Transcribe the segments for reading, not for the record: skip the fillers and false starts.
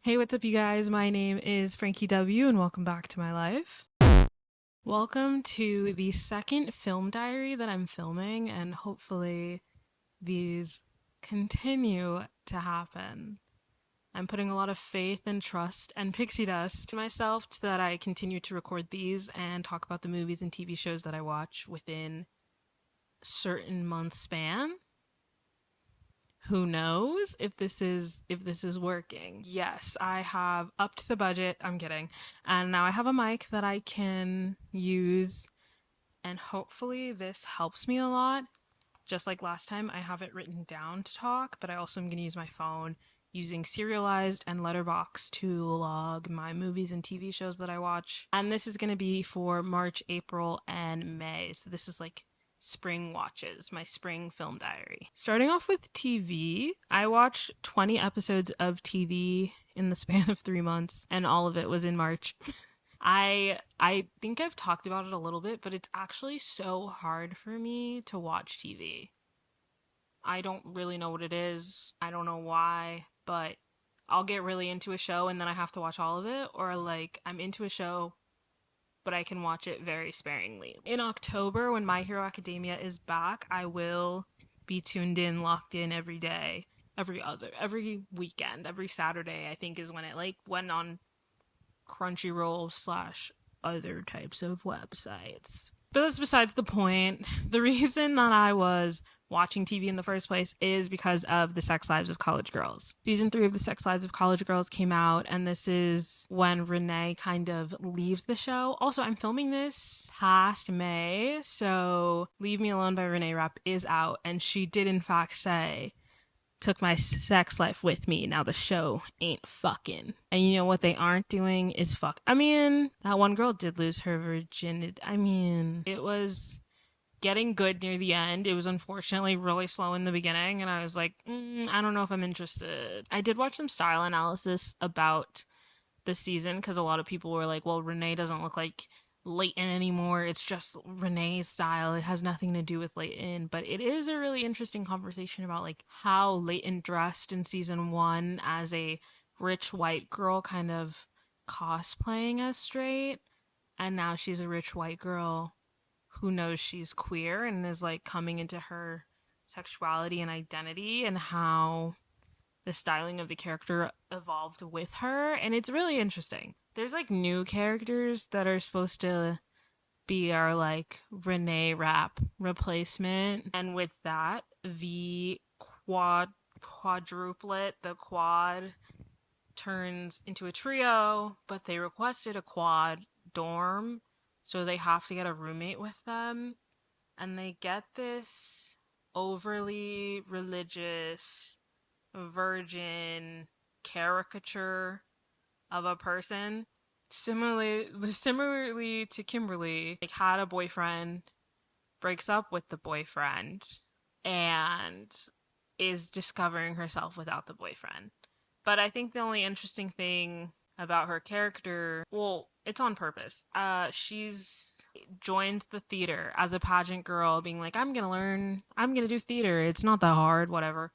Hey, what's up, you guys? My name is Frankie W, and welcome back to my life. Welcome to the second film diary that I'm filming, and hopefully, these continue to happen. I'm putting a lot of faith and trust and pixie dust in myself so that I continue to record these and talk about the movies and TV shows that I watch within certain month span. Who knows if this is working. Yes, I have upped the budget. I'm kidding. And now I have a mic that I can use, and hopefully this helps me a lot. Just like last time, I have it written down to talk, but I also am going to use my phone using serialzd and letterboxd to log my movies and TV shows that I watch. And this is going to be for March, April, and May. So this is like spring watches, my spring film diary. Starting off with TV, I watched 20 episodes of TV in the span of 3 months, and all of it was in March. I think I've talked about it a little bit, but it's actually so hard for me to watch TV. I don't really know what it is. I don't know why, but I'll get really into a show and then I have to watch all of it, or like I'm into a show but I can watch it very sparingly. In October, when My Hero Academia is back, I will be tuned in, locked in every day, every weekend, every Saturday, I think is when it like went on Crunchyroll slash other types of websites. But that's besides the point. The reason that I was watching TV in the first place is because of The Sex Lives of College Girls. Season 3 of The Sex Lives of College Girls came out, and this is when Renee kind of leaves the show. Also, I'm filming this past May, so Leave Me Alone by Renee Rapp is out, and she did in fact say, took my sex life with me. Now the show ain't fucking. And you know what they aren't doing is fuck. I mean, that one girl did lose her virginity. I mean, it was getting good near the end. It was unfortunately really slow in the beginning, and I was like, I don't know if I'm interested. I did watch some style analysis about the season because a lot of people were like, well, Renee doesn't look like Leighton anymore. It's just Renee's style. It has nothing to do with Leighton. But it is a really interesting conversation about like how Leighton dressed in season one as a rich white girl, kind of cosplaying as straight. And now she's a rich white girl who knows she's queer and is like coming into her sexuality and identity, and how the styling of the character evolved with her, and it's really interesting. There's like new characters that are supposed to be our like Renee Rapp replacement, and with that, the quadruplet, the quad turns into a trio, but they requested a quad dorm, so they have to get a roommate with them, and they get this overly religious virgin caricature of a person. Similarly to Kimberly, like had a boyfriend, breaks up with the boyfriend, and is discovering herself without the boyfriend. But I think the only interesting thing about her character, well, it's on purpose. She's joined the theater as a pageant girl, being like, I'm gonna do theater. It's not that hard, whatever.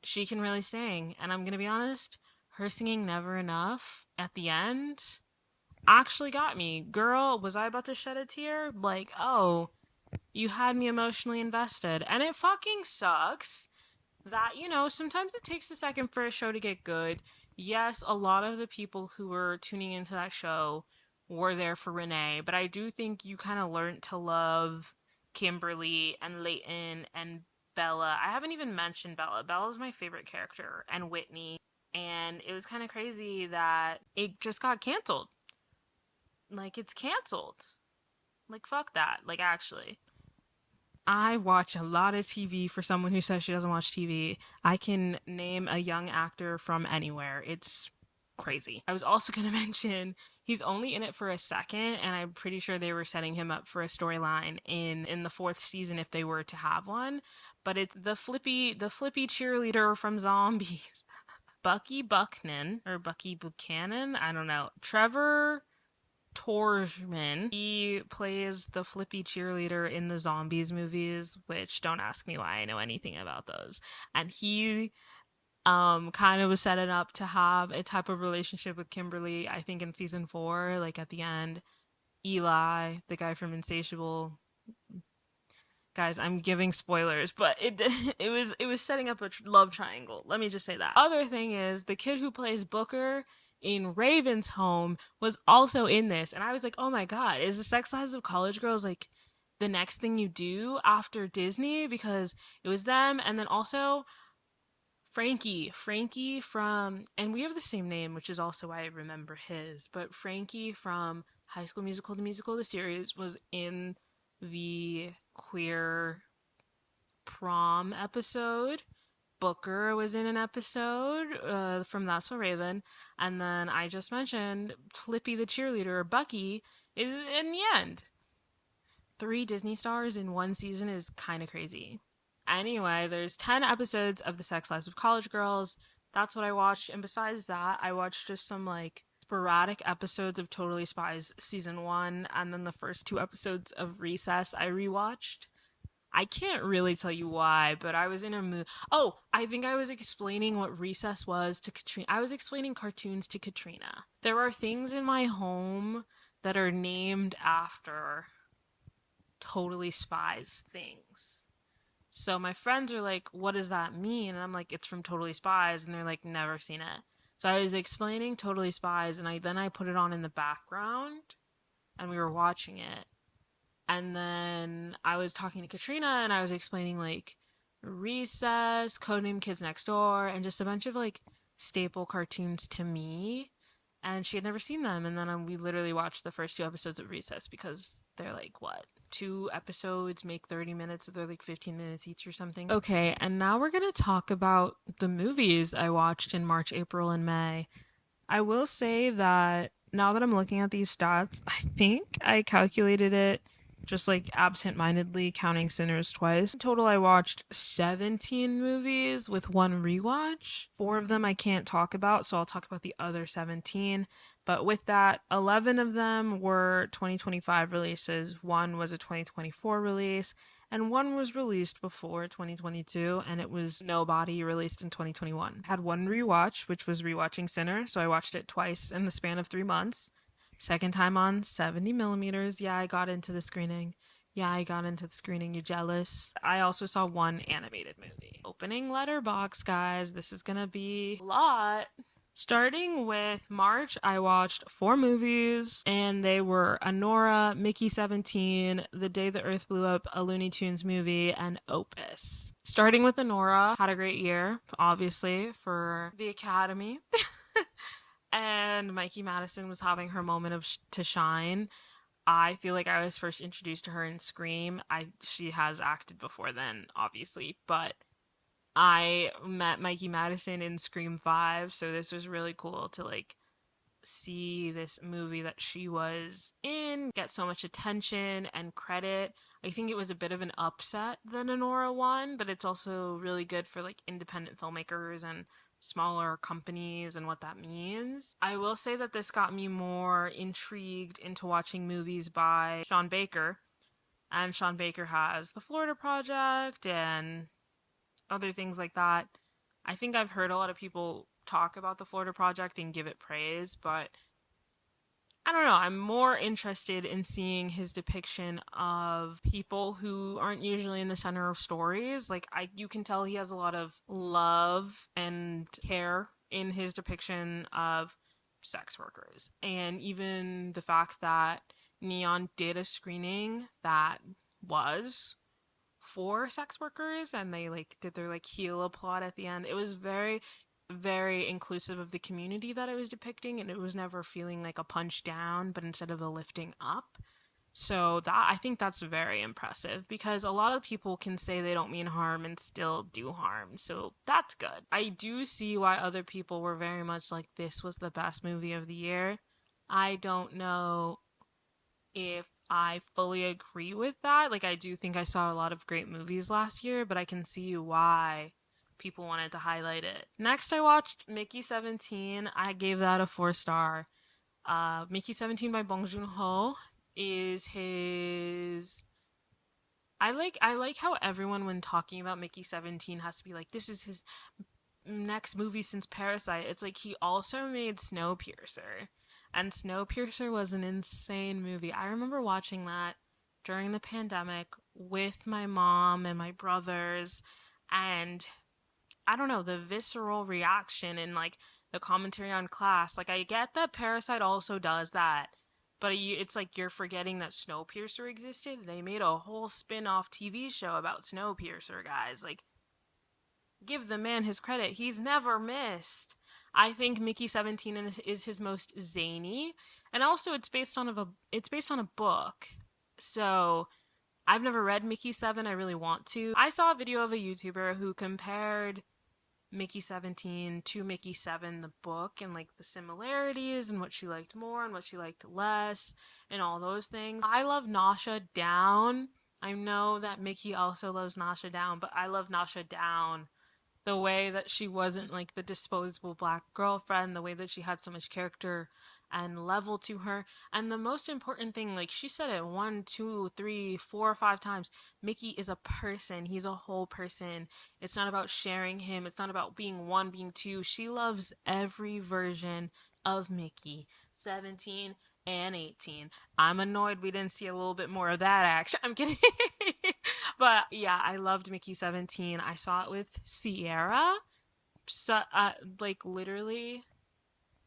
She can really sing. And I'm gonna be honest, her singing Never Enough at the end actually got me. Girl, was I about to shed a tear? Like, oh, you had me emotionally invested. And it fucking sucks that, sometimes it takes a second for a show to get good. Yes, a lot of the people who were tuning into that show were there for Renee, but I do think you kind of learned to love Kimberly and Leighton and Bella. I haven't even mentioned Bella. Bella's my favorite character, and Whitney. And it was kind of crazy that it just got canceled. Like, it's canceled. Like, fuck that. Like, actually. I watch a lot of TV for someone who says she doesn't watch TV. I can name a young actor from anywhere. It's crazy. I was also going to mention he's only in it for a second, and I'm pretty sure they were setting him up for a storyline in the fourth season if they were to have one. But it's the flippy cheerleader from Zombies. Bucky Bucknan or Bucky Buchanan, I don't know. Trevor Torjman. He plays the flippy cheerleader in the Zombies movies, which don't ask me why I know anything about those. And he kind of was setting up to have a type of relationship with Kimberly, I think in season 4, like at the end. Eli, the guy from Insatiable. Guys, I'm giving spoilers, but it was setting up a love triangle. Let me just say that. Other thing is the kid who plays Booker in Raven's Home was also in this, and I was like, oh my god, is the Sex Lives of College Girls like the next thing you do after Disney? Because it was them, and then also Frankie from, and we have the same name, which is also why I remember his, but Frankie from High School Musical, the musical, the series, was in the queer prom episode. Booker was in an episode from That's So Raven, and then I just mentioned Flippy the cheerleader, Bucky, is in the end. 3 Disney stars in one season is kind of crazy. Anyway, there's 10 episodes of The Sex Lives of College Girls. That's what I watched. And besides that, I watched just some like sporadic episodes of Totally Spies season 1 and then the first 2 episodes of Recess I rewatched. I can't really tell you why, but I was in a mood. Oh, I think I was explaining what Recess was to Katrina. I was explaining cartoons to Katrina. There are things in my home that are named after Totally Spies things. So my friends are like, what does that mean? And I'm like, it's from Totally Spies. And they're like, never seen it. So I was explaining Totally Spies, and I put it on in the background, and we were watching it. And then I was talking to Katrina, and I was explaining like Recess, Codename Kids Next Door, and just a bunch of like staple cartoons to me. And she had never seen them. And then we literally watched the first 2 episodes of Recess because they're like, what? 2 episodes make 30 minutes, so they're like 15 minutes each or something. Okay, and now we're gonna talk about the movies I watched in March, April, and May. I will say that now that I'm looking at these stats, I think I calculated it just like absent-mindedly counting Sinners twice. In total, I watched 17 movies with 1 rewatch. 4 of them I can't talk about, so I'll talk about the other 17. But with that, 11 of them were 2025 releases, 1 was a 2024 release, and 1 was released before 2022, and it was Nobody, released in 2021. Had 1 rewatch, which was rewatching Sinner, so I watched it twice in the span of 3 months. Second time on 70 millimeters. Yeah, I got into the screening. You jealous? I also saw 1 animated movie. Opening letterboxd, guys. This is gonna be a lot. Starting with March, I watched 4 movies, and they were Anora, Mickey 17, The Day the Earth Blew Up, a Looney Tunes movie, and Opus. Starting with Anora, had a great year, obviously, for the Academy. And Mikey Madison was having her moment of to shine. I feel like I was first introduced to her in Scream. She has acted before then, obviously, but I met Mikey Madison in Scream 5, so this was really cool to like see this movie that she was in get so much attention and credit. I think it was a bit of an upset that Anora won, but it's also really good for like independent filmmakers and smaller companies and what that means. I will say that this got me more intrigued into watching movies by Sean Baker. And Sean Baker has The Florida Project and other things like that. I think I've heard a lot of people talk about The Florida Project and give it praise, but I don't know. I'm more interested in seeing his depiction of people who aren't usually in the center of stories. Like you can tell he has a lot of love and care in his depiction of sex workers. And even the fact that Neon did a screening that was for sex workers and they like did their like heel applaud at the end. It was very very inclusive of the community that it was depicting, and it was never feeling like a punch down but instead of a lifting up. So that I think that's very impressive because a lot of people can say they don't mean harm and still do harm. So that's good. I do see why other people were very much like this was the best movie of the year. I don't know if I fully agree with that. Like, I do think I saw a lot of great movies last year, but I can see why people wanted to highlight it. Next, I watched Mickey 17. I gave that a 4-star. Mickey 17 by Bong Joon-ho is his... I like how everyone when talking about Mickey 17 has to be like, this is his next movie since Parasite. It's like he also made Snowpiercer. And Snowpiercer was an insane movie. I remember watching that during the pandemic with my mom and my brothers, and I don't know, the visceral reaction and like the commentary on class. Like I get that Parasite also does that, but it's like you're forgetting that Snowpiercer existed. They made a whole spin-off TV show about Snowpiercer, guys. Like give the man his credit. He's never missed. I think Mickey 17 is his most zany, and also it's based on a book. So I've never read Mickey 7. I really want to. I saw a video of a YouTuber who compared Mickey 17 to Mickey 7, the book, and like the similarities and what she liked more and what she liked less and all those things. I love Nasha down. I know that Mickey also loves Nasha down, but I love Nasha down. The way that she wasn't like the disposable black girlfriend, the way that she had so much character and level to her. And the most important thing, like she said it 1, 2, 3, 4, 5 times, Mickey is a person. He's a whole person. It's not about sharing him. It's not about being one, being two. She loves every version of Mickey. 17 and 18. I'm annoyed we didn't see a little bit more of that action. I'm kidding. But yeah, I loved Mickey 17. I saw it with Sierra. So, like literally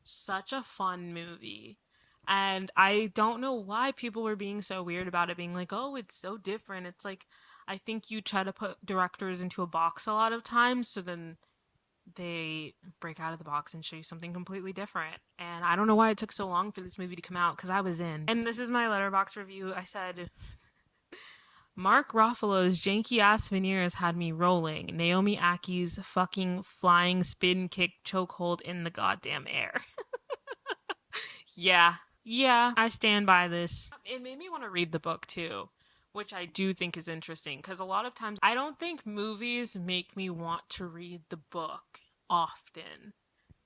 such a fun movie. And I don't know why people were being so weird about it, being like, oh, it's so different. It's like, I think you try to put directors into a box a lot of times, so then they break out of the box and show you something completely different. And I don't know why it took so long for this movie to come out, because I was in. And this is my letterboxd review. I said, Mark Ruffalo's janky ass veneers had me rolling. Naomi Aki's fucking flying spin kick chokehold in the goddamn air. Yeah. Yeah, I stand by this. It made me want to read the book too, which I do think is interesting because a lot of times I don't think movies make me want to read the book often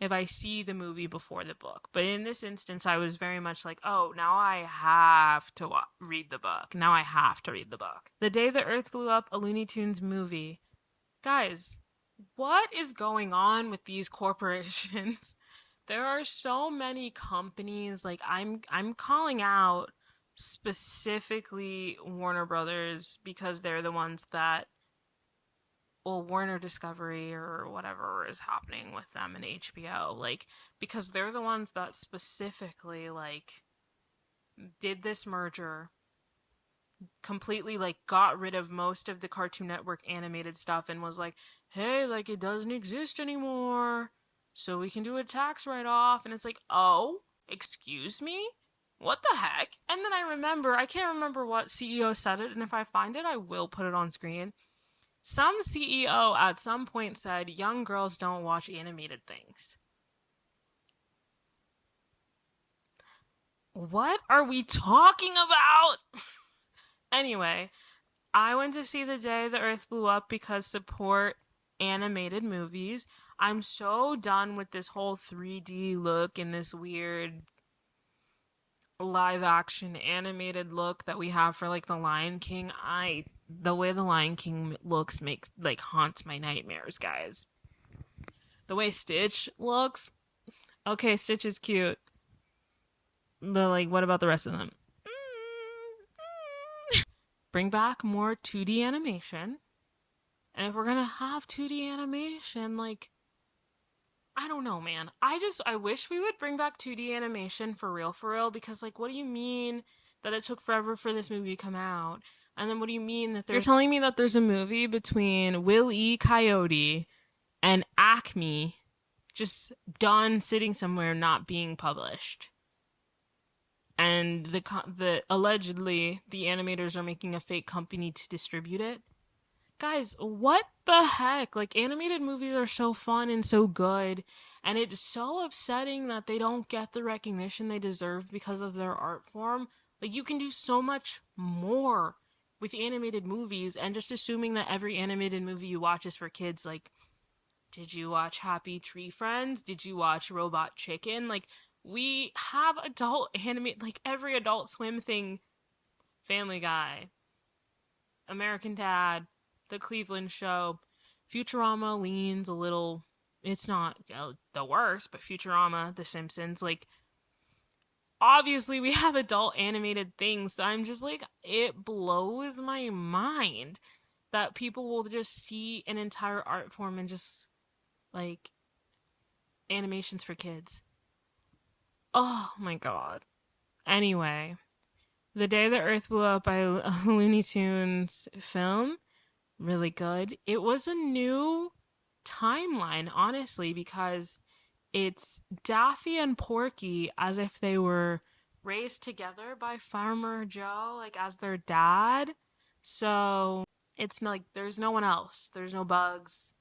if I see the movie before the book. But in this instance, I was very much like, oh, now I have to read the book. Now I have to read the book. The Day the Earth Blew Up, a Looney Tunes movie. Guys, what is going on with these corporations? There are so many companies, like I'm calling out specifically Warner Brothers because they're the ones that, well, Warner Discovery or whatever is happening with them and HBO, like because they're the ones that specifically like did this merger, completely like got rid of most of the Cartoon Network animated stuff and was like, hey, like it doesn't exist anymore, so we can do a tax write-off. And it's like, oh, excuse me, what the heck? And then I can't remember what CEO said it, and if I find it I will put it on screen. Some CEO at some point said young girls don't watch animated things. What are we talking about? Anyway, I went to see The Day the Earth Blew Up because support animated movies. I'm so done with this whole 3D look and this weird live action animated look that we have for like The Lion King. The way The Lion King looks makes like haunts my nightmares, guys. The way Stitch looks, okay, Stitch is cute, but like what about the rest of them? Bring back more 2D animation. And if we're gonna have 2D animation, like, I don't know, man. I wish we would bring back 2D animation for real, because, like, what do you mean that it took forever for this movie to come out? And then what do you mean that you're telling me that there's a movie between Will E. Coyote and Acme just done sitting somewhere not being published? And the allegedly the animators are making a fake company to distribute it. Guys, what the heck? Like, animated movies are so fun and so good, and it's so upsetting that they don't get the recognition they deserve because of their art form. Like, you can do so much more with animated movies, and just assuming that every animated movie you watch is for kids, like, did you watch Happy Tree Friends? Did you watch Robot Chicken? Like, we have adult animate, like, every Adult Swim thing, Family Guy, American Dad, The Cleveland Show. Futurama leans a little it's not the worst, but Futurama, The Simpsons, like, obviously we have adult animated things. So I'm just like, it blows my mind that people will just see an entire art form and just like animations for kids. Oh my god. Anyway, The Day the Earth Blew Up by Looney Tunes film, really good. It was a new timeline, honestly, because it's Daffy and Porky as if they were raised together by Farmer Joe, like as their dad. So it's like there's no one else. There's no bugs.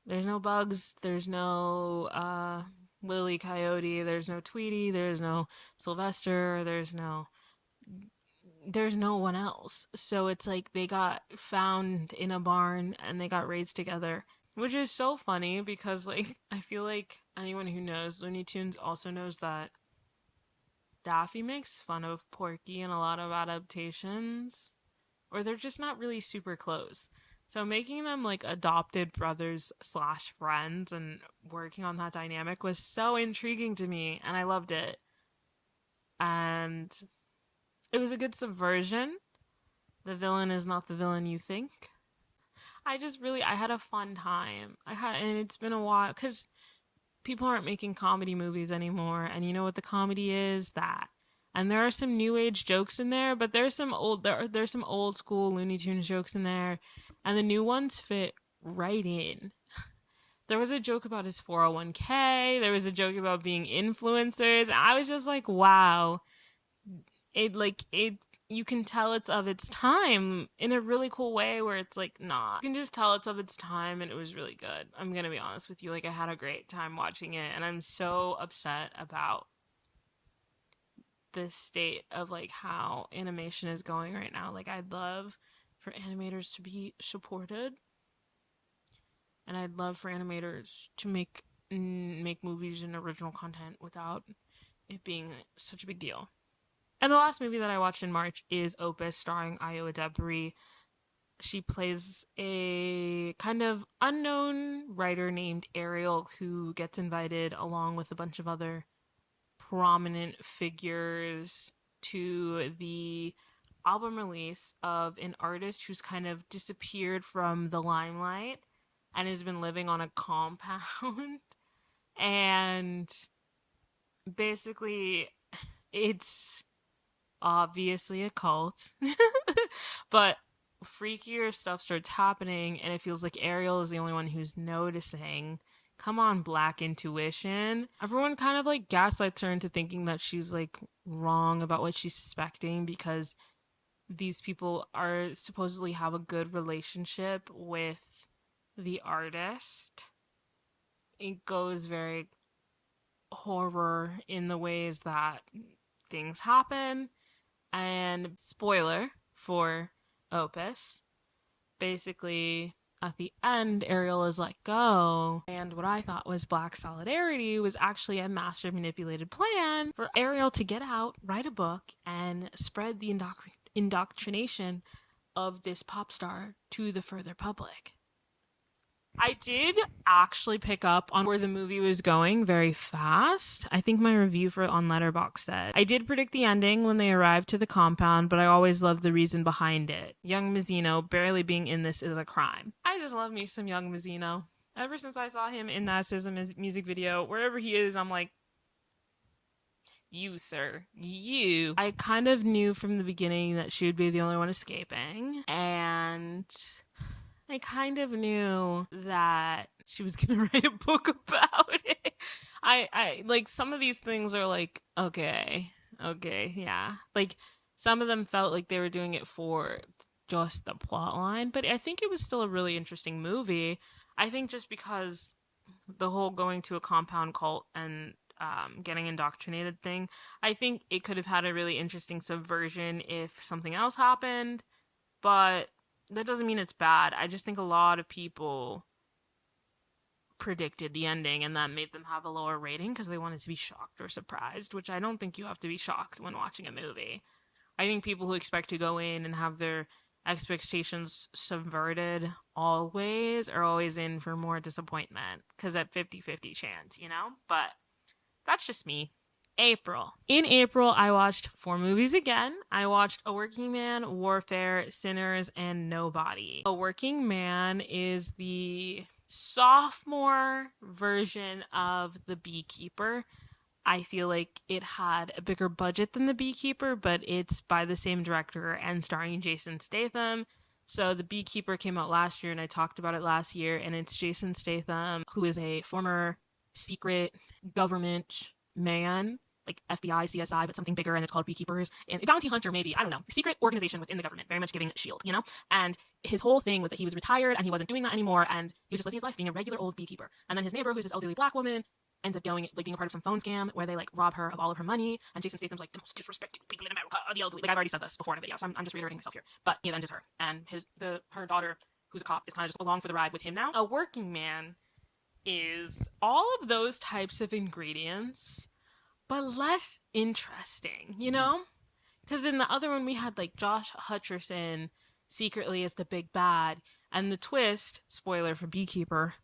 There's no bugs. There's no Willie Coyote. There's no Tweety. There's no Sylvester. There's no one else. So it's like they got found in a barn and they got raised together, which is so funny because like I feel like anyone who knows Looney Tunes also knows that Daffy makes fun of Porky in a lot of adaptations, or they're just not really super close. So making them like adopted brothers slash friends and working on that dynamic was so intriguing to me, and I loved it. And it was a good subversion. The villain is not the villain you think. I had a fun time. And it's been a while because people aren't making comedy movies anymore. And you know what the comedy is? That. And there are some new age jokes in there, but there's some old school Looney Tunes jokes in there, and the new ones fit right in. There was a joke about his 401k. There was a joke about being influencers. I was just like, wow. It you can tell it's of its time in a really cool way where it's like not. You can just tell it's of its time, and it was really good. I'm gonna be honest with you, like I had a great time watching it, and I'm so upset about the state of like how animation is going right now. Like I'd love for animators to be supported, and I'd love for animators to make movies and original content without it being such a big deal. And the last movie that I watched in March is Opus, starring Iowa Debris. She plays a kind of unknown writer named Ariel who gets invited along with a bunch of other prominent figures to the album release of an artist who's kind of disappeared from the limelight and has been living on a compound. And basically, it's obviously a cult, but freakier stuff starts happening, and it feels like Ariel is the only one who's noticing. Come on, Black Intuition. Everyone kind of like gaslights her into thinking that she's like wrong about what she's suspecting because these people are supposedly have a good relationship with the artist. It goes very horror in the ways that things happen. And spoiler for Opus, basically at the end, Ariel is let go. And what I thought was Black Solidarity was actually a master manipulated plan for Ariel to get out, write a book, and spread the indoctrination of this pop star to the further public. I did actually pick up on where the movie was going very fast. I think my review for on letterboxd said I did predict the ending when they arrived to the compound, but I always loved the reason behind it. Young Mazzino barely being in this is a crime. I just love me some Young Mazzino. Ever since I saw him in that SZA music video, wherever he is, I'm like, you, sir, you. I kind of knew from the beginning that she would be the only one escaping, and I kind of knew that she was gonna write a book about it. I like some of these things are like, okay, yeah. Like some of them felt like they were doing it for just the plot line, but I think it was still a really interesting movie. I think just because the whole going to a compound cult and getting indoctrinated thing, I think it could have had a really interesting subversion if something else happened, but that doesn't mean it's bad. I just think a lot of people predicted the ending and that made them have a lower rating because they wanted to be shocked or surprised, which I don't think you have to be shocked when watching a movie. I think people who expect to go in and have their expectations subverted always are always in for more disappointment because at 50-50 chance, you know? But that's just me. April. In April, I watched 4 movies again. I watched A Working Man, Warfare, Sinners, and Nobody. A Working Man is the sophomore version of The Beekeeper. I feel like it had a bigger budget than The Beekeeper, but it's by the same director and starring Jason Statham. So The Beekeeper came out last year, and I talked about it last year, and it's Jason Statham, who is a former secret government man, like FBI, CSI, but something bigger, and it's called Beekeepers. And a bounty hunter, maybe, I don't know. Secret organization within the government, very much giving shield, you know? And his whole thing was that he was retired and he wasn't doing that anymore, and he was just living his life being a regular old beekeeper. And then his neighbor, who's this elderly black woman, ends up going, like, being a part of some phone scam where they, like, rob her of all of her money, and Jason Statham's, like, the most disrespected people in America are the elderly. Like, I've already said this before in a video, so I'm just reiterating myself here. But he avenges her, and her daughter, who's a cop, is kind of just along for the ride with him now. A Working Man is all of those types of ingredients, but less interesting, you know? Because in the other one, we had, like, Josh Hutcherson secretly as the big bad, and the twist, spoiler for Beekeeper,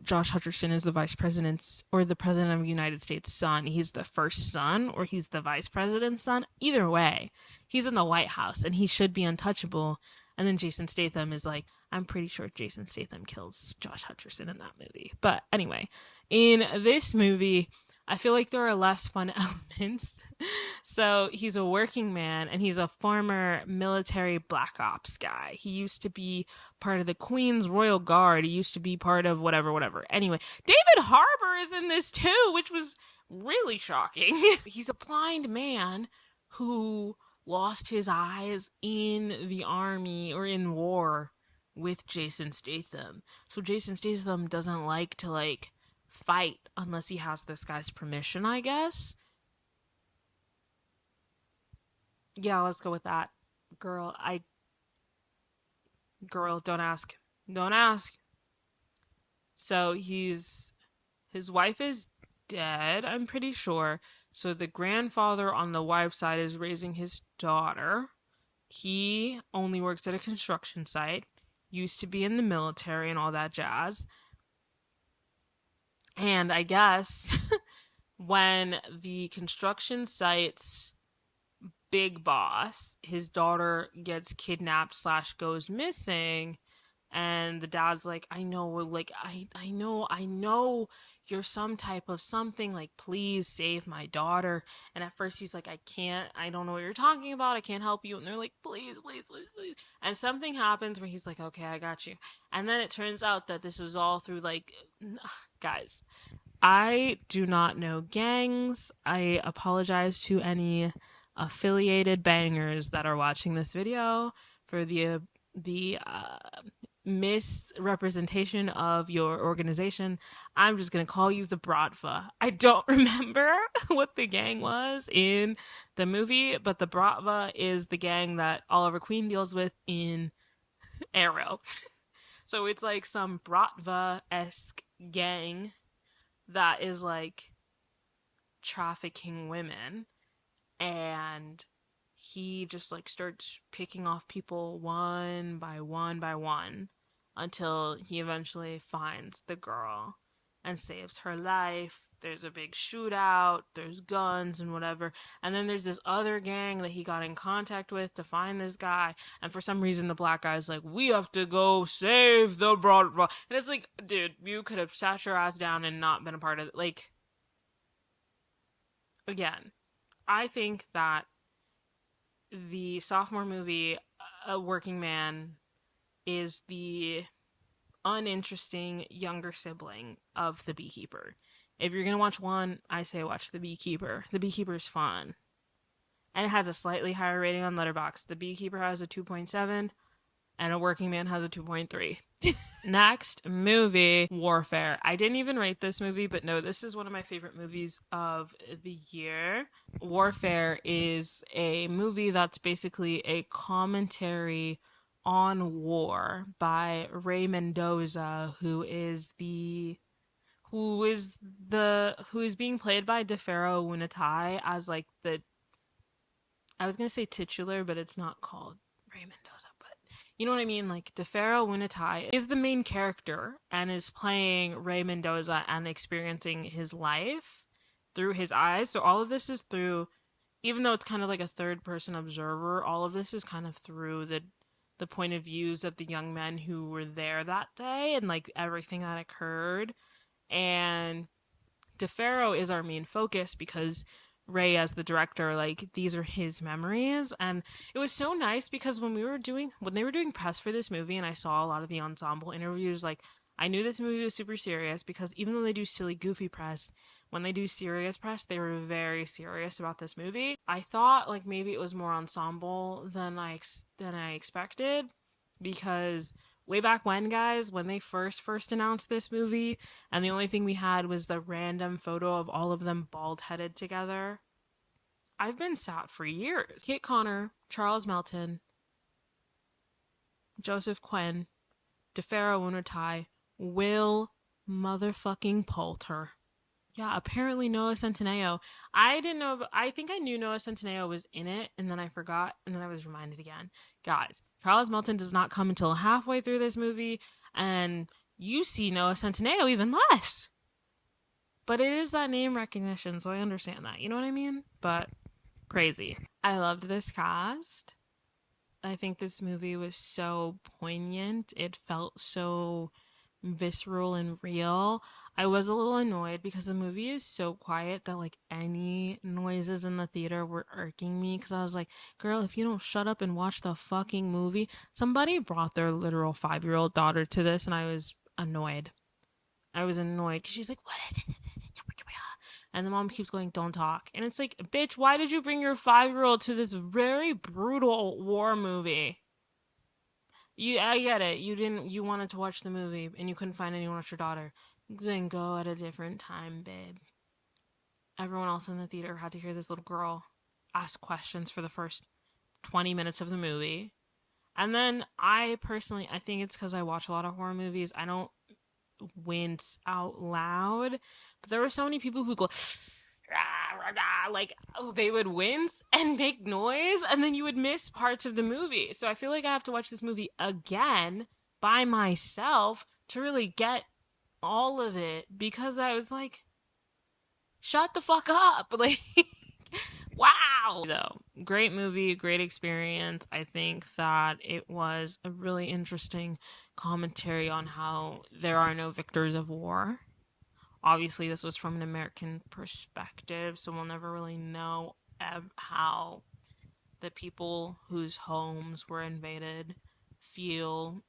Josh Hutcherson is the vice president's or the president of the United States' son. He's the first son or he's the vice president's son. Either way, he's in the White House and he should be untouchable. And then Jason Statham is like, I'm pretty sure Jason Statham kills Josh Hutcherson in that movie. But anyway, in this movie, I feel like there are less fun elements. So he's a working man and he's a former military black ops guy. He used to be part of the Queen's Royal Guard. He used to be part of whatever. Anyway, David Harbour is in this too, which was really shocking. He's a blind man who lost his eyes in the army or in war with Jason Statham. So Jason Statham doesn't like to, like, fight unless he has this guy's permission, I guess. Yeah, let's go with that. Girl, don't ask. Don't ask. So his wife is dead, I'm pretty sure. So the grandfather on the wife's side is raising his daughter. He only works at a construction site, used to be in the military and all that jazz. And I guess when the construction site's big boss, his daughter gets kidnapped / goes missing, and the dad's like, I know you're some type of something, like, please save my daughter. And at first he's like, I don't know what you're talking about, I can't help you. And they're like, please. And something happens where he's like, okay, I got you. And then it turns out that this is all through, like, guys, I do not know gangs. I apologize to any affiliated bangers that are watching this video for the misrepresentation of your organization. I'm just gonna call you the Bratva. I don't remember what the gang was in the movie, but the Bratva is the gang that Oliver Queen deals with in Arrow. So it's like some Bratva-esque gang that is, like, trafficking women, and he just, like, starts picking off people one by one until he eventually finds the girl and saves her life. There's a big shootout, there's guns and whatever, and then there's this other gang that he got in contact with to find this guy, and for some reason the black guy's like, we have to go save the Bratva. And it's like, dude, you could have sat your ass down and not been a part of it. Like, again, I think that the sophomore movie, A Working Man, is the uninteresting younger sibling of The Beekeeper. If you're gonna watch one, I say watch The Beekeeper. The Beekeeper's fun. And it has a slightly higher rating on letterboxd. The Beekeeper has a 2.7, and A Working Man has a 2.3. Next movie, Warfare. I didn't even rate this movie, but no, this is one of my favorite movies of the year. Warfare is a movie that's basically a commentary on war by Ray Mendoza, who is being played by DeFaro Wunatai as, like, the I was gonna say titular, but it's not called Ray Mendoza. But you know what I mean? Like Defero Wunatai is the main character and is playing Ray Mendoza and experiencing his life through his eyes. So all of this is through, even though it's kind of like a third person observer, all of this is kind of through the point of views of the young men who were there that day and like everything that occurred. And DeFaro is our main focus because Ray, as the director, like these are his memories, and it was so nice because when they were doing press for this movie, and I saw a lot of the ensemble interviews, like I knew this movie was super serious because even though they do silly, goofy press, when they do serious press, they were very serious about this movie. I thought like maybe it was more ensemble than I expected because way back when, guys, when they first announced this movie, and the only thing we had was the random photo of all of them bald headed together. I've been sat for years. Kate Connor, Charles Melton, Joseph Quinn, DeFaro Unatai, Will motherfucking Poulter. Yeah, apparently Noah Centineo. I didn't know, but I think I knew Noah Centineo was in it, and then I forgot, and then I was reminded again. Guys, Charles Melton does not come until halfway through this movie, and you see Noah Centineo even less. But it is that name recognition, so I understand that. You know what I mean? But crazy. I loved this cast. I think this movie was so poignant. It felt so visceral and real. I was a little annoyed because the movie is so quiet that like any noises in the theater were irking me because I was like, girl, if you don't shut up and watch the fucking movie. Somebody brought their literal 5-year-old daughter to this and I was annoyed. I was annoyed because she's like, what? And the mom keeps going, don't talk. And it's like, bitch, why did you bring your 5-year-old to this very brutal war movie? I get it. You wanted to watch the movie and you couldn't find anyone with your daughter. Then go at a different time, babe. Everyone else in the theater had to hear this little girl ask questions for the first 20 minutes of the movie. And then I think it's because I watch a lot of horror movies. I don't wince out loud, but there were so many people who go like they would wince and make noise and then you would miss parts of the movie. So I feel like I have to watch this movie again by myself to really get all of it because I was like, shut the fuck up. Like wow. Though, great movie, great experience. I think that it was a really interesting commentary on how there are no victors of war. Obviously, this was from an American perspective, so we'll never really know how the people whose homes were invaded feel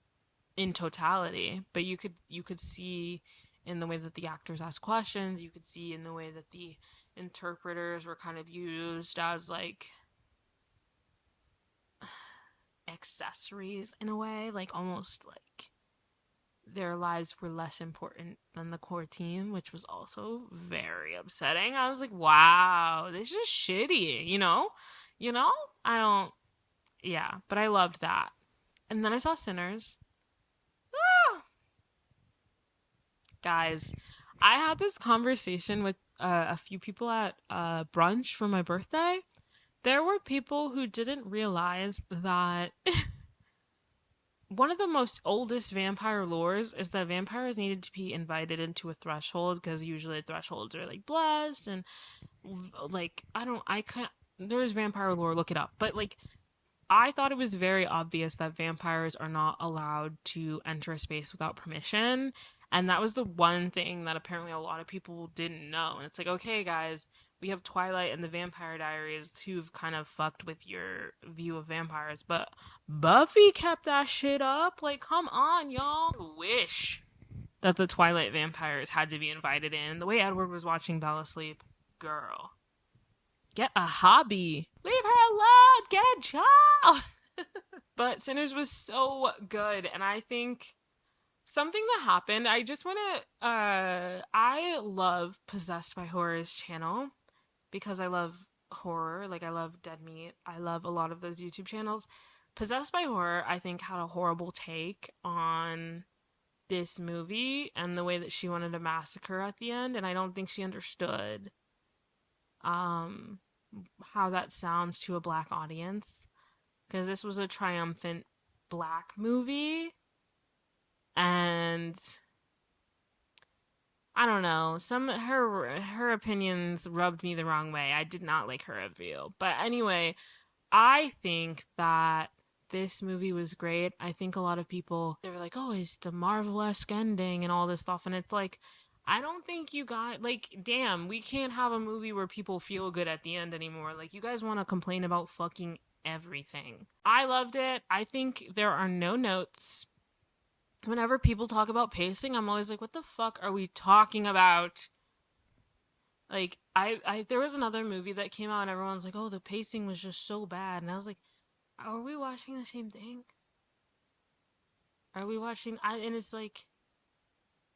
in totality. But you could see in the way that the actors asked questions, you could see in the way that the interpreters were kind of used as like accessories in a way, like almost like their lives were less important than the core team, which was also very upsetting. I was like, wow, this is shitty, you know? You know? I don't, yeah, but I loved that. And then I saw Sinners. Ah! Guys, I had this conversation with a few people at brunch for my birthday. There were people who didn't realize that one of the most oldest vampire lores is that vampires needed to be invited into a threshold because usually thresholds are like blessed and like I can't. There's vampire lore, look it up. But like I thought it was very obvious that vampires are not allowed to enter a space without permission. And that was the one thing that apparently a lot of people didn't know. And it's like, okay, guys, we have Twilight and the Vampire Diaries who've kind of fucked with your view of vampires. But Buffy kept that shit up. Like, come on, y'all. I wish that the Twilight vampires had to be invited in. The way Edward was watching Bella sleep, girl. Get a hobby. Leave her alone. Get a job. But Sinners was so good. And I think something that happened, I just want to, I love Possessed by Horror's channel because I love horror. Like, I love Dead Meat. I love a lot of those YouTube channels. Possessed by Horror, I think, had a horrible take on this movie and the way that she wanted to massacre at the end. And I don't think she understood how that sounds to a black audience, because this was a triumphant black movie, and I don't know, some her opinions rubbed me the wrong way. I did not like her review. But anyway, I think that this movie was great. I think a lot of people, they were like, oh, it's the Marvel-esque ending and all this stuff. And it's like, I don't think you got, like, damn, we can't have a movie where people feel good at the end anymore. Like, you guys want to complain about fucking everything. I loved it. I think there are no notes. Whenever people talk about pacing, I'm always like, what the fuck are we talking about? Like, there was another movie that came out and everyone's like, oh, the pacing was just so bad. And I was like, are we watching the same thing? Are we watching? And it's like,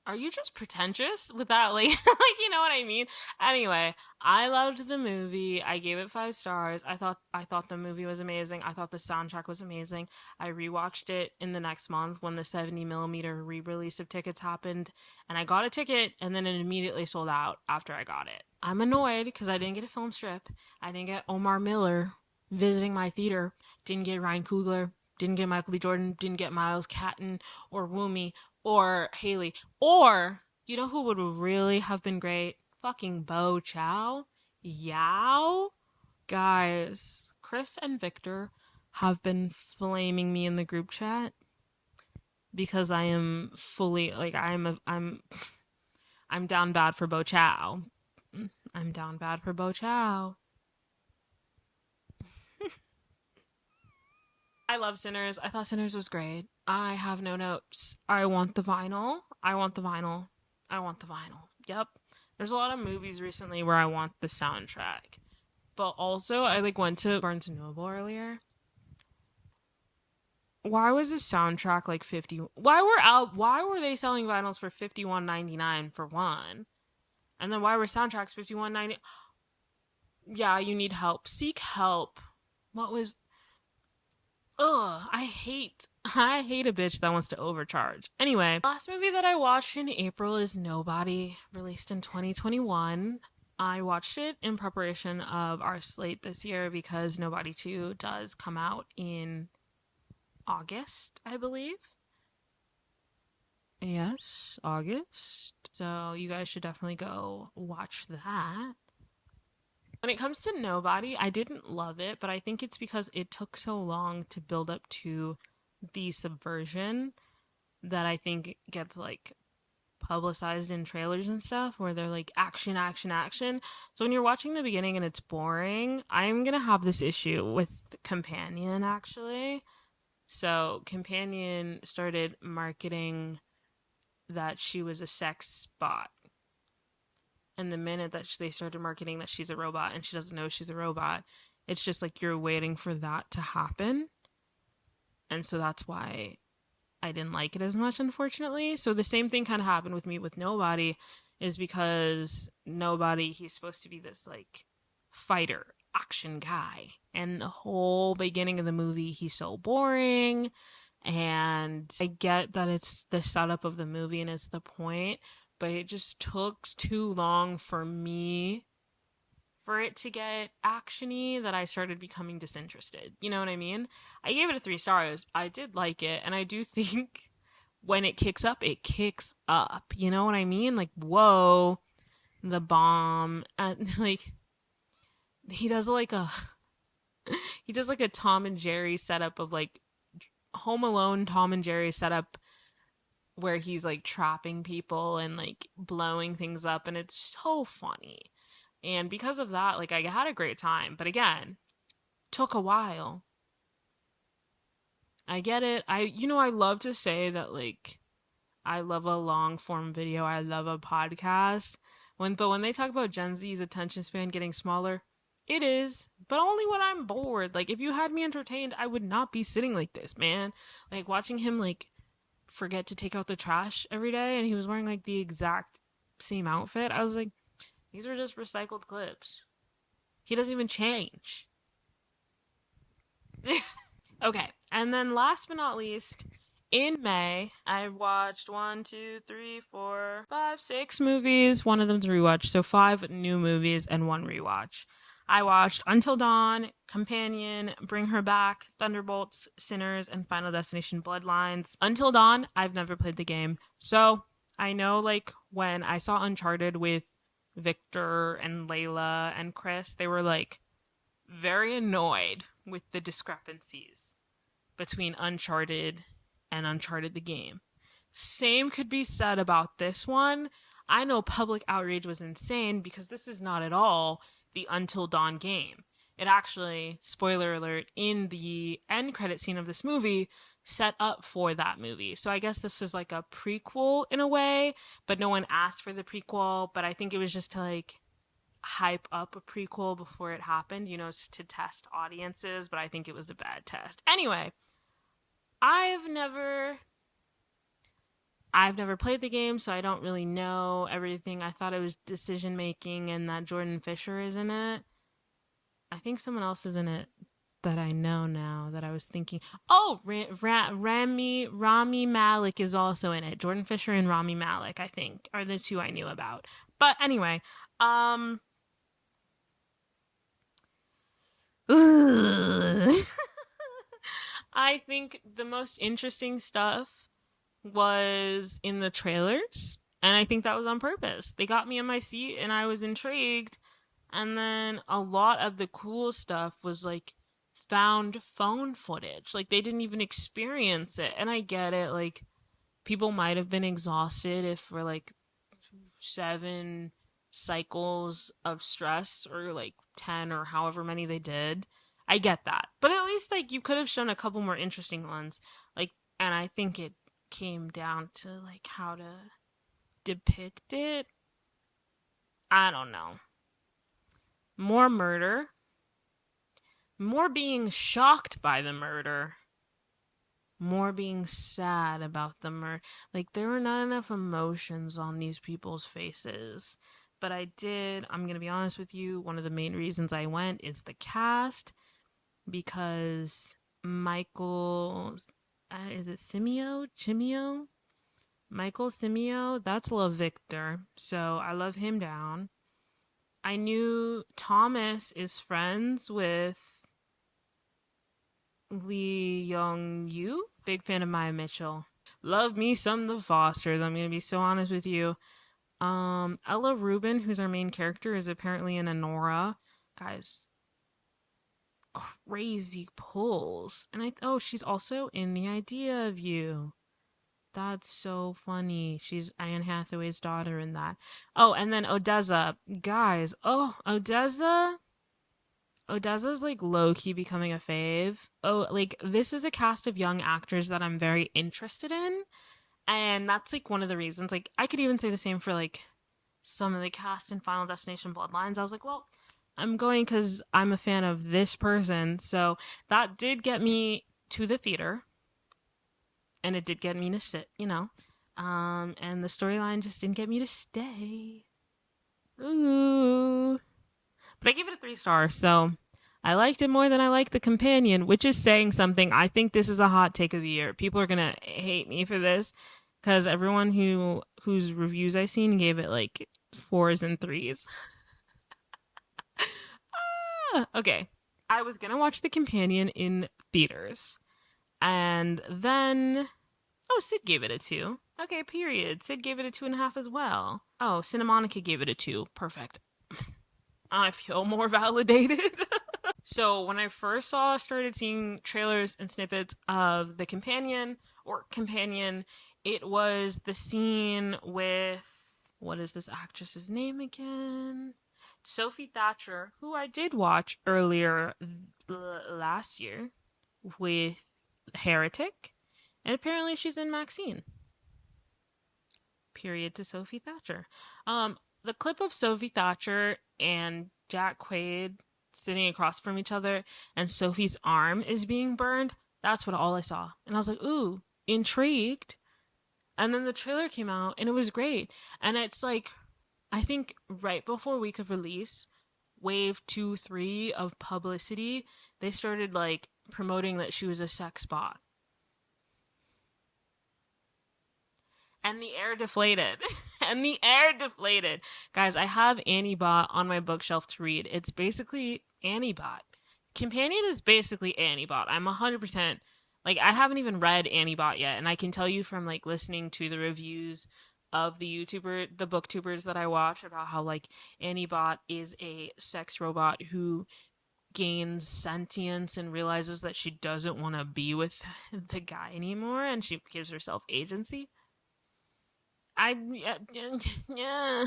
are you just pretentious with that? Like, like, you know what I mean? Anyway, I loved the movie. I gave it 5 stars. I thought the movie was amazing. I thought the soundtrack was amazing. I rewatched it in the next month when the 70mm re-release of tickets happened, and I got a ticket, and then it immediately sold out after I got it. I'm annoyed because I didn't get a film strip. I didn't get Omar Miller visiting my theater. Didn't get Ryan Coogler. Didn't get Michael B. Jordan. Didn't get Miles Catton or Woomy or Haley. Or, you know who would really have been great? Fucking Bo Chow. Yow. Guys, Chris and Victor have been flaming me in the group chat because I am fully, like, I'm down bad for Bo Chow. I'm down bad for Bo Chow. I love Sinners. I thought Sinners was great. I have no notes. I want the vinyl. I want the vinyl. I want the vinyl. Yep. There's a lot of movies recently where I want the soundtrack. But also, I like went to Barnes& and Noble earlier. Why was the soundtrack like 50? Why were they selling vinyls for 51.99 for one? And then why were soundtracks 51.90? Yeah, you need help. Seek help. What was Ugh, I hate a bitch that wants to overcharge. Anyway, last movie that I watched in April is Nobody, released in 2021. I watched it in preparation of our slate this year because Nobody 2 does come out in August, I believe. Yes, August. So you guys should definitely go watch that. When it comes to Nobody, I didn't love it, but I think it's because it took so long to build up to the subversion that I think gets like publicized in trailers and stuff where they're like action, action, action. So when you're watching the beginning and it's boring, I'm gonna have this issue with Companion actually. So Companion started marketing that she was a sex bot. And the minute that they started marketing that she's a robot and she doesn't know she's a robot, it's just like you're waiting for that to happen. And so that's why I didn't like it as much, unfortunately. So the same thing kind of happened with me with Nobody, is because Nobody, he's supposed to be this like fighter, action guy. And the whole beginning of the movie, he's so boring. And I get that it's the setup of the movie and it's the point, but it just took too long for me for it to get actiony that I started becoming disinterested. You know what I mean? I gave it a 3 stars. I did like it, and I do think when it kicks up, it kicks up. You know what I mean? Like, whoa, the bomb, and like he does like a he does like a Tom and Jerry setup of like Home Alone Tom and Jerry setup where he's like trapping people and like blowing things up, and it's so funny. And because of that, like I had a great time. But again, took a while. I get it. I love to say that like I love a long form video. I love a podcast. But when they talk about Gen Z's attention span getting smaller, it is, but only when I'm bored. Like if you had me entertained, I would not be sitting like this, man. Like watching him like forget to take out the trash every day and he was wearing like the exact same outfit. I was like, these are just recycled clips. He doesn't even change. Okay, and then last but not least, in May, I watched 6 movies. One of them's a rewatch, so 5 new movies and 1 rewatch. I watched Until Dawn, Companion, Bring Her Back, Thunderbolts, Sinners, and Final Destination Bloodlines. Until Dawn, I've never played the game. So I know, like, when I saw Uncharted with Victor and Layla and Chris, they were, like, very annoyed with the discrepancies between Uncharted and Uncharted the game. Same could be said about this one. I know public outrage was insane because this is not at all the Until Dawn game. It actually, spoiler alert, in the end credit scene of this movie, set up for that movie. So I guess this is like a prequel in a way, but no one asked for the prequel. But I think it was just to like hype up a prequel before it happened, to test audiences. But I think it was a bad test. Anyway, I've never played the game, so I don't really know everything. I thought it was decision making and that Jordan Fisher is in it. I think someone else is in it that I know now that I was thinking. Oh, Rami Malek is also in it. Jordan Fisher and Rami Malek, I think, are the two I knew about. But anyway, I think the most interesting stuff was in the trailers, and I think that was on purpose. They got me in my seat and I was intrigued, and then a lot of the cool stuff was like found phone footage. Like they didn't even experience it. And I get it, like people might have been exhausted if for like 7 cycles of stress or like 10 or however many they did. I get that. But at least like you could have shown a couple more interesting ones. Like, and I think it came down to like how to depict it. I don't know. More murder. More being shocked by the murder. More being sad about the murder. Like, there were not enough emotions on these people's faces. But I'm going to be honest with you, one of the main reasons I went is the cast. Because Michael, is it Cimio? Michael Cimio, that's Love Victor. So I love him down. I knew Thomas is friends with Lee Young Yu. Big fan of Maya Mitchell. Love me some the Fosters. I'm gonna be so honest with you. Ella Rubin, who's our main character, is apparently in Anora. Guys, crazy pulls. And she's also in The Idea of You. That's so funny. She's Anne Hathaway's daughter in that. Oh, and then Odessa. Guys, Odessa's like low-key becoming a fave. Oh, like this is a cast of young actors that I'm very interested in. And that's like one of the reasons. Like I could even say the same for like some of the cast in Final Destination Bloodlines. I was like, well, I'm going because I'm a fan of this person. So that did get me to the theater. And it did get me to sit, and the storyline just didn't get me to stay. Ooh. But I gave it a 3 stars, so I liked it more than I liked The Companion, which is saying something. I think this is a hot take of the year. People are going to hate me for this, because everyone whose reviews I seen gave it, like, 4s and 3s. Okay. I was going to watch The Companion in theaters. And then... Oh, Sid gave it a 2. Okay, period. Sid gave it a 2.5 as well. Oh, Cinemonica gave it a 2. Perfect. I feel more validated. So when I first started seeing trailers and snippets of The Companion, it was the scene with, what is this actress's name again? Sophie Thatcher, who I did watch earlier last year with Heretic. And apparently she's in Maxine. Period to Sophie Thatcher. The clip of Sophie Thatcher and Jack Quaid sitting across from each other and Sophie's arm is being burned, that's what all I saw. And I was like, ooh, intrigued. And then the trailer came out and it was great. And it's like, I think right before week of release, wave 2, 3 of publicity, they started like promoting that she was a sex bot. And the air deflated. and the air deflated. Guys, I have Annie Bot on my bookshelf to read. It's basically Annie Bot. Companion is basically Annie Bot. I'm 100% like, I haven't even read Annie Bot yet, and I can tell you from like listening to the reviews of the booktubers that I watch about how like Annie Bot is a sex robot who gains sentience and realizes that she doesn't want to be with the guy anymore, and she gives herself agency. Yeah,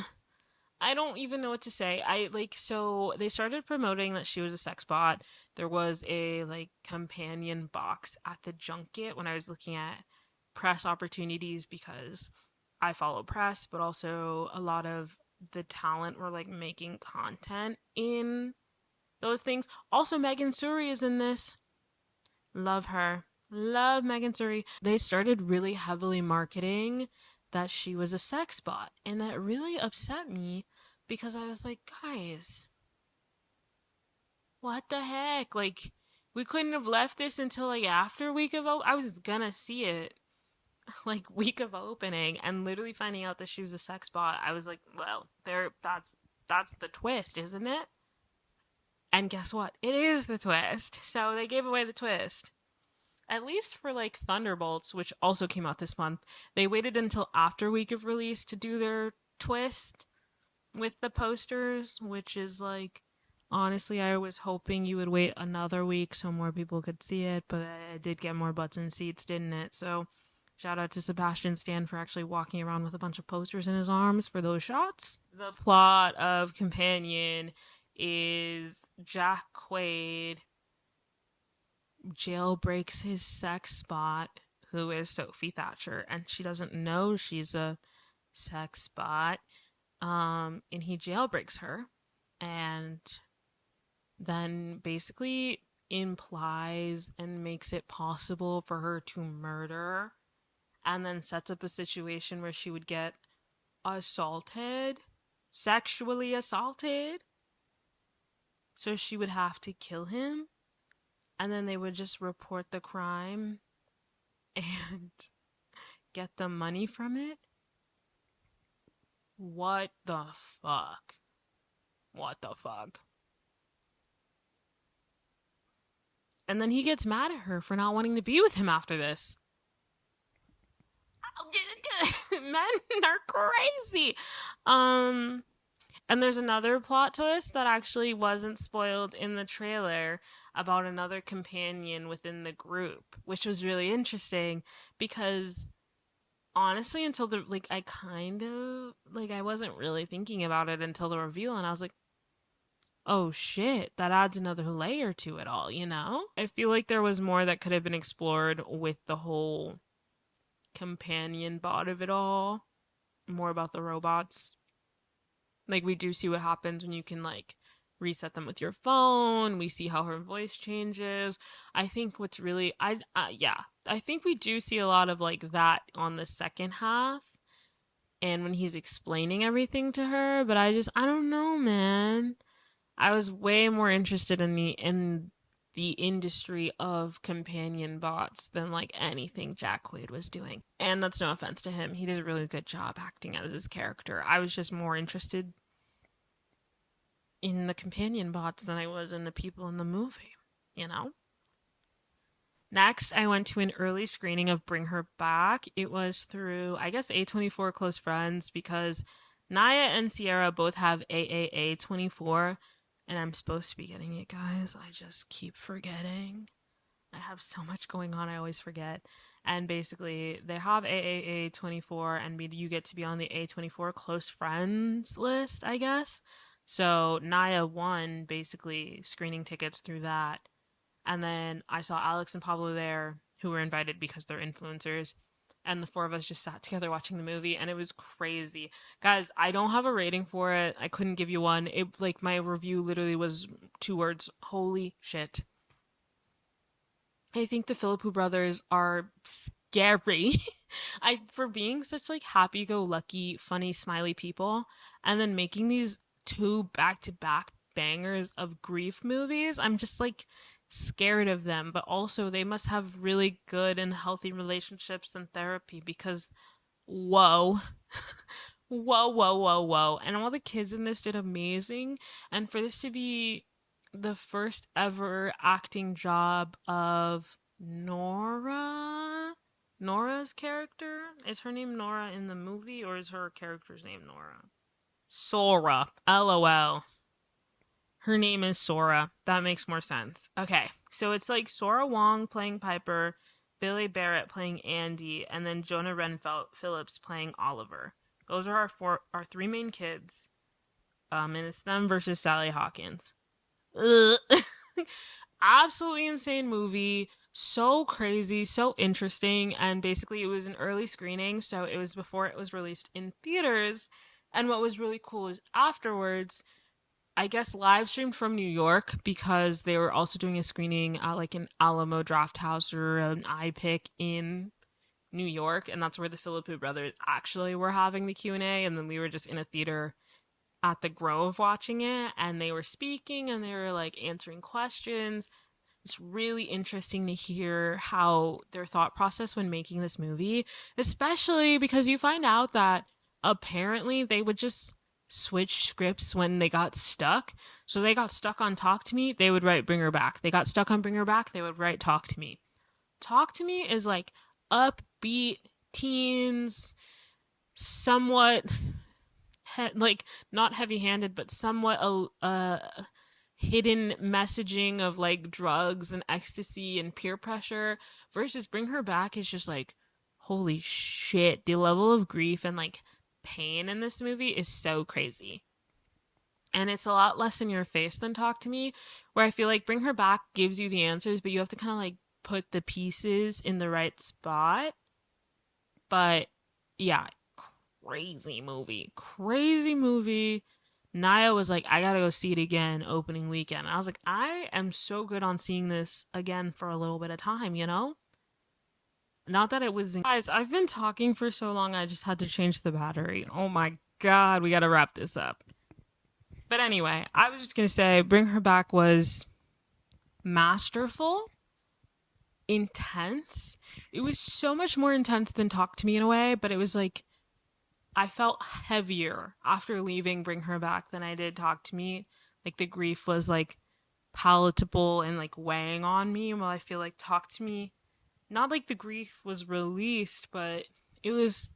I don't even know what to say. So they started promoting that she was a sex bot. There was a like companion box at the junket when I was looking at press opportunities because I follow press, but also a lot of the talent were like making content in those things. Also, Megan Suri is in this. Love her. Love Megan Suri. They started really heavily marketing that she was a sex bot, and that really upset me because I was like, guys, what the heck? Like, we couldn't have left this until like after week of I was gonna see it like week of opening, and literally finding out that she was a sex bot. I was like, well, that's the twist, isn't it? And guess what? It is the twist. So they gave away the twist. At least for like Thunderbolts, which also came out this month, they waited until after week of release to do their twist with the posters, which is like, honestly, I was hoping you would wait another week so more people could see it, but it did get more butts and seats, didn't it? So shout out to Sebastian Stan for actually walking around with a bunch of posters in his arms for those shots. The plot of Companion is Jack Quaid jailbreaks his sex bot, who is Sophie Thatcher, and she doesn't know she's a sex bot. And he jailbreaks her, and then basically implies and makes it possible for her to murder, and then sets up a situation where she would get assaulted, sexually assaulted. So she would have to kill him, and then they would just report the crime and get the money from it. What the fuck? What the fuck? And then he gets mad at her for not wanting to be with him after this. Men are crazy. And there's another plot twist that actually wasn't spoiled in the trailer about another companion within the group, which was really interesting because honestly, until the like I kind of like I wasn't really thinking about it until the reveal, and I was like, oh shit, that adds another layer to it all, you know? I feel like there was more that could have been explored with the whole companion bot of it all, more about the robots. Like, we do see what happens when you can like reset them with your phone. We see how her voice changes. I think what's really I think we do see a lot of like that on the second half and when he's explaining everything to her, but I don't know, man. I was way more interested in the industry of companion bots than like anything Jack Quaid was doing. And that's no offense to him. He did a really good job acting as his character. I was just more interested in the companion bots than I was in the people in the movie, you know? Next, I went to an early screening of Bring Her Back. It was through, I guess, A24 Close Friends because Naya and Sierra both have AAA24, and I'm supposed to be getting it, guys. I just keep forgetting. I have so much going on, I always forget. And basically, they have AAA24, and you get to be on the A24 Close Friends list, I guess. So Naya won basically screening tickets through that. And then I saw Alex and Pablo there, who were invited because they're influencers. And the four of us just sat together watching the movie, and it was crazy. Guys, I don't have a rating for it. I couldn't give you one. It like my review literally was 2 words. Holy shit. I think the Philippou brothers are scary. For being such like happy-go-lucky, funny, smiley people, and then making these two back-to-back bangers of grief movies, I'm just like scared of them. But also, they must have really good and healthy relationships and therapy because, whoa, Whoa, whoa, whoa, whoa. And all the kids in this did amazing. And for this to be the first ever acting job of Nora's character? Is her name Nora in the movie, or is her character's name Nora? Sora. LOL. Her name is Sora. That makes more sense. Okay, so it's like Sora Wong playing Piper, Billy Barrett playing Andy, and then Jonah Phillips playing Oliver. Those are our three main kids. And it's them versus Sally Hawkins. Ugh. Absolutely insane movie. So crazy, so interesting, and basically it was an early screening, so it was before it was released in theaters. And what was really cool is afterwards, I guess live streamed from New York because they were also doing a screening at like an Alamo Draft House or an iPic in New York, and that's where the Philippou brothers actually were having the Q&A, and then we were just in a theater at the Grove watching it, and they were speaking and they were like answering questions. It's really interesting to hear how their thought process when making this movie, especially because you find out that apparently they would just switch scripts when they got stuck. So they got stuck on Talk to Me, they would write Bring Her Back. They got stuck on Bring Her Back, they would write Talk to Me. Talk to Me is like upbeat teens, somewhat like not heavy-handed, but somewhat hidden messaging of like drugs and ecstasy and peer pressure, versus Bring Her Back is just like, holy shit, the level of grief and like pain in this movie is so crazy. And it's a lot less in your face than Talk to Me, where I feel like Bring Her Back gives you the answers, but you have to kind of like put the pieces in the right spot. But yeah, crazy movie. Crazy movie. Naya was like, I gotta go see it again opening weekend. I was like, I am so good on seeing this again for a little bit of time, you know? Not that it was. Guys, I've been talking for so long, I just had to change the battery. Oh my god, we gotta wrap this up. But anyway, I was just gonna say, Bring Her Back was masterful, intense. It was so much more intense than Talk to Me in a way, but it was like, I felt heavier after leaving Bring Her Back than I did Talk to Me. Like the grief was like palatable and like weighing on me, while I feel like Talk to Me, not like the grief was released, but it was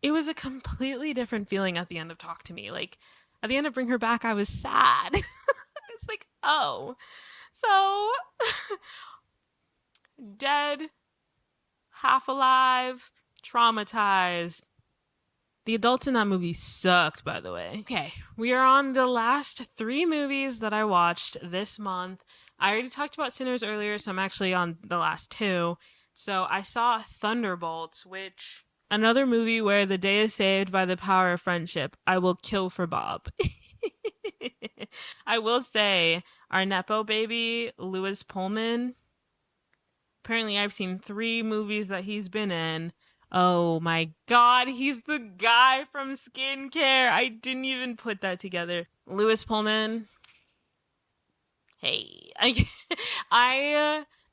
a completely different feeling at the end of Talk to Me. Like at the end of Bring Her Back, I was sad. It's like, oh, so dead, half alive, traumatized. The adults in that movie sucked, by the way. Okay, we are on the last 3 movies that I watched this month. I already talked about Sinners earlier, so I'm actually on the last 2. So I saw Thunderbolts, which, another movie where the day is saved by the power of friendship. I will kill for Bob. I will say, our Nepo baby, Lewis Pullman, apparently I've seen 3 movies that he's been in. Oh my god, he's the guy from Skincare. I didn't even put that together. Lewis Pullman. Hey.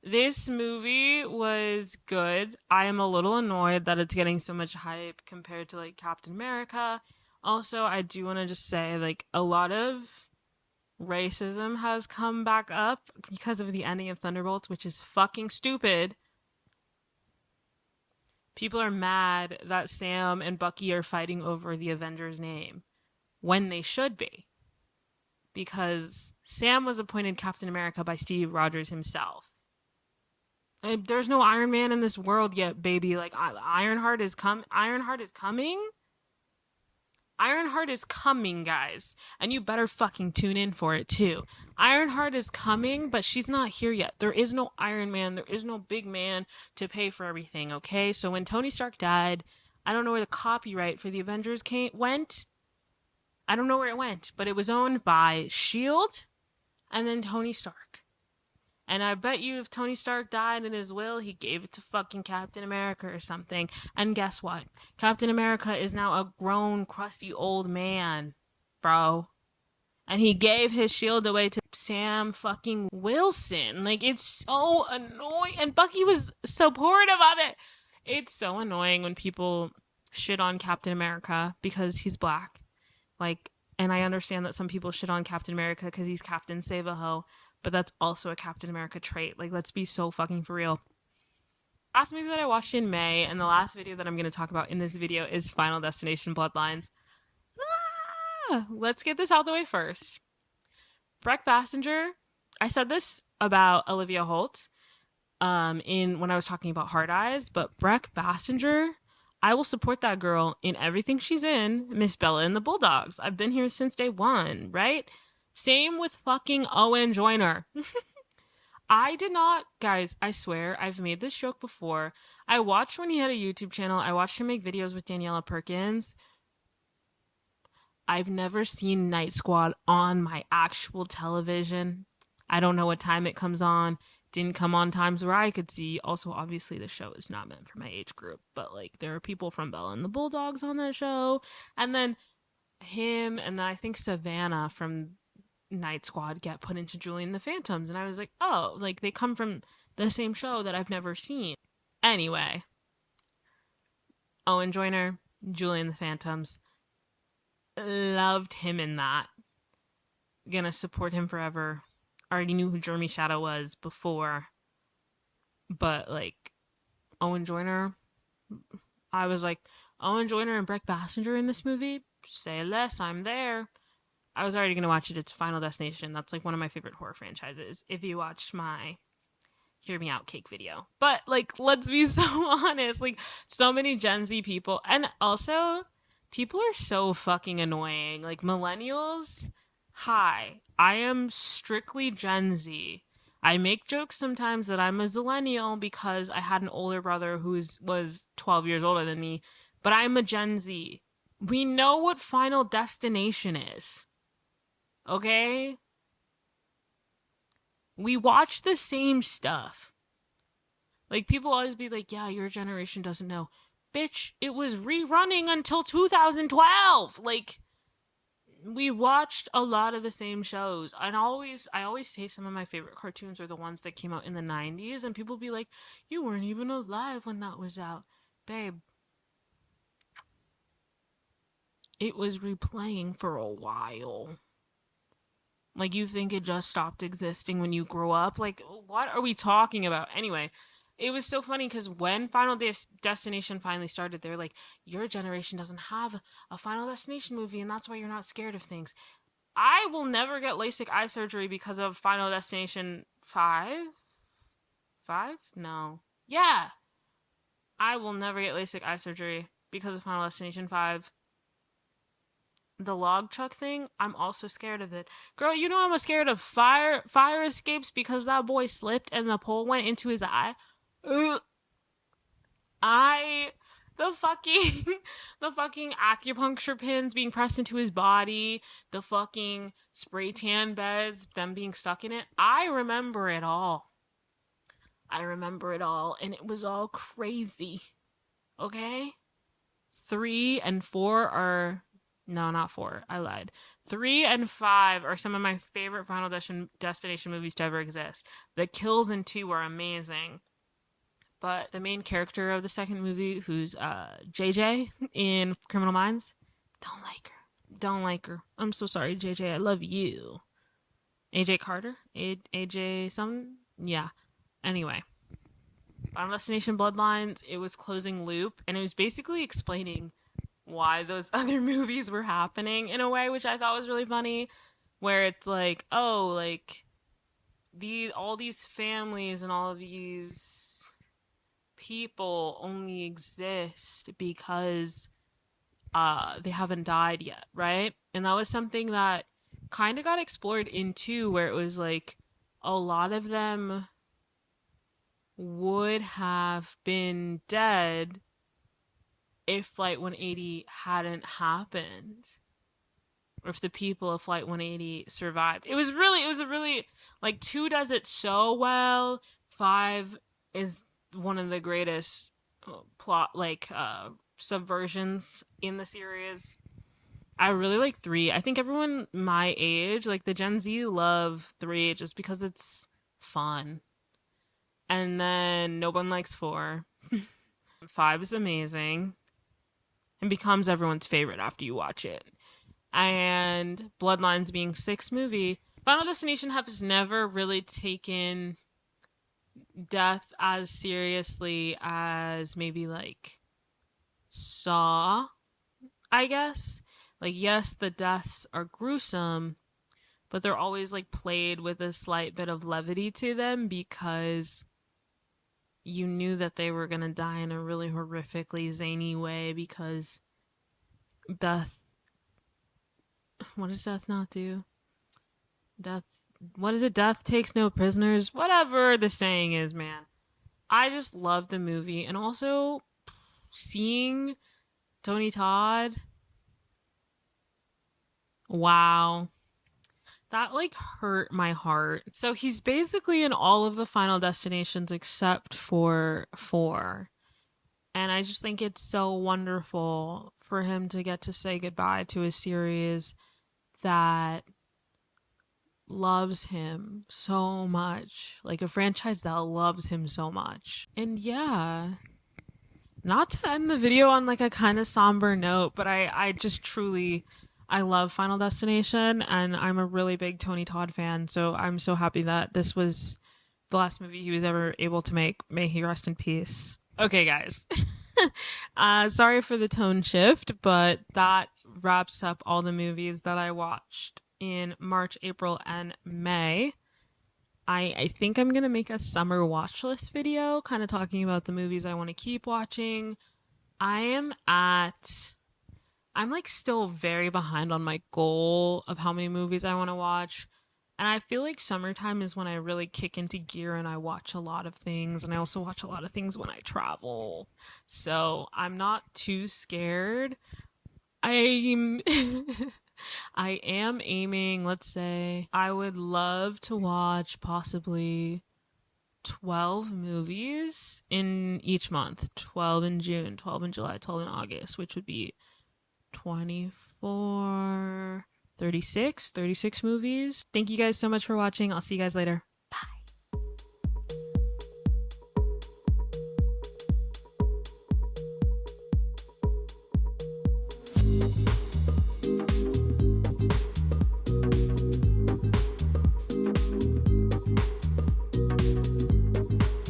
This movie was good. I am a little annoyed that it's getting so much hype compared to like Captain America. Also, I do want to just say like a lot of racism has come back up because of the ending of Thunderbolts, which is fucking stupid. People are mad that Sam and Bucky are fighting over the Avengers name when they should be. Because Sam was appointed Captain America by Steve Rogers himself. And there's no Iron Man in this world yet, baby. Like Ironheart is coming. Ironheart is coming, guys. And you better fucking tune in for it, too. Ironheart is coming, but she's not here yet. There is no Iron Man. There is no big man to pay for everything, okay? So when Tony Stark died, I don't know where the copyright for the Avengers went. I don't know where it went, but it was owned by S.H.I.E.L.D. and then Tony Stark. And I bet you if Tony Stark died in his will, he gave it to fucking Captain America or something. And guess what? Captain America is now a grown, crusty old man, bro. And he gave his shield away to Sam fucking Wilson. Like, it's so annoying. And Bucky was supportive of it. It's so annoying when people shit on Captain America because he's black. Like, and I understand that some people shit on Captain America because he's Captain Save-A-Ho, but that's also a Captain America trait. Like, let's be so fucking for real. Last movie that I watched in May, and the last video that I'm going to talk about in this video is Final Destination Bloodlines. Let's get this out of the way first. Breck Bassinger, I said this about Olivia Holt in when I was talking about Hard Eyes, but Breck Bassinger, I will support that girl in everything she's in. Miss Bella and the Bulldogs. I've been here since day one, right? Same with fucking Owen Joyner. I did not, guys, I swear, I've made this joke before. I watched when he had a YouTube channel. I watched him make videos with Daniela Perkins. I've never seen Night Squad on my actual television. I don't know what time it comes on. Didn't come on times where I could see. Also, obviously, the show is not meant for my age group, but like there are people from Bella and the Bulldogs on that show. And then him and then I think Savannah from Night Squad get put into Julie and the Phantoms. And I was like, oh, like they come from the same show that I've never seen. Anyway, Owen Joyner, Julie and the Phantoms. Loved him in that. Gonna support him forever. Already knew who Jeremy Shadow was before. But like Owen Joyner, I was like, Owen Joyner and Breck Bassinger in this movie? Say less, I'm there. I was already gonna watch it. It's Final Destination. That's like one of my favorite horror franchises. If you watched my Hear Me Out cake video. But like, let's be so honest. Like, so many Gen Z people, and also people are so fucking annoying. Like millennials, hi, I am strictly Gen Z. I make jokes sometimes that I'm a zillennial because I had an older brother who was 12 years older than me, but I'm a Gen Z. We know what Final Destination is. Okay? We watch the same stuff. Like, people always be like, yeah, your generation doesn't know. Bitch, it was rerunning until 2012. Like, we watched a lot of the same shows. And I always say some of my favorite cartoons are the ones that came out in the 90s. And people be like, you weren't even alive when that was out. Babe, it was replaying for a while. Like, you think it just stopped existing when you grow up? Like, what are we talking about? Anyway, it was so funny because when Final Destination finally started, they were like, your generation doesn't have a Final Destination movie, and that's why you're not scared of things. I will never get LASIK eye surgery because of Final Destination 5? 5? No. Yeah! I will never get LASIK eye surgery because of Final Destination 5. The log chuck thing, I'm also scared of it. Girl, you know I'm scared of fire escapes because that boy slipped and the pole went into his eye. Ugh. The fucking the fucking acupuncture pins being pressed into his body, the fucking spray tan beds, them being stuck in it. I remember it all. And it was all crazy. Okay? 3 and 4 are no, not 4. I lied. 3 and 5 are some of my favorite Final Destination movies to ever exist. The kills in 2 are amazing. But the main character of the second movie, who's JJ in Criminal Minds, don't like her. Don't like her. I'm so sorry, JJ. I love you. AJ Carter? AJ something? Yeah. Anyway. Final Destination Bloodlines, it was closing loop, and it was basically explaining why those other movies were happening in a way which I thought was really funny, where it's like, oh, like all these families and all of these people only exist because they haven't died yet, right? And that was something that kind of got explored in 2, where it was like a lot of them would have been dead if Flight 180 hadn't happened, or if the people of Flight 180 survived. It was a really, like, 2 does it so well. 5 is one of the greatest plot, like, subversions in the series. I really like 3. I think everyone my age, like the Gen Z, love 3 just because it's fun. And then no one likes 4. 5 is amazing. and becomes everyone's favorite after you watch it. And Bloodlines being sixth movie, Final Destination has never really taken death as seriously as maybe like Saw, I guess. Like, yes, the deaths are gruesome, but they're always like played with a slight bit of levity to them because you knew that they were gonna die in a really horrifically zany way because death. What does death not do? Death. What is it? Death takes no prisoners. Whatever the saying is, man. I just love the movie, and also seeing Tony Todd. Wow. That like hurt my heart. So he's basically in all of the Final Destinations except for 4. And I just think it's so wonderful for him to get to say goodbye to a series that loves him so much. Like a franchise that loves him so much. And yeah, not to end the video on like a kind of somber note, but I just truly I love Final Destination and I'm a really big Tony Todd fan, so I'm so happy that this was the last movie he was ever able to make. May he rest in peace. Okay, guys. Sorry for the tone shift, but that wraps up all the movies that I watched in March, April, and May. I think I'm gonna make a summer watch list video, kind of talking about the movies I want to keep watching. I am at I'm like still very behind on my goal of how many movies I want to watch. And I feel like summertime is when I really kick into gear and I watch a lot of things. And I also watch a lot of things when I travel. So I'm not too scared. I'm I am aiming, let's say, I would love to watch possibly 12 movies in each month. 12 in June, 12 in July, 12 in August, which would be 24, 36 movies. Thank you guys so much for watching. I'll see you guys later.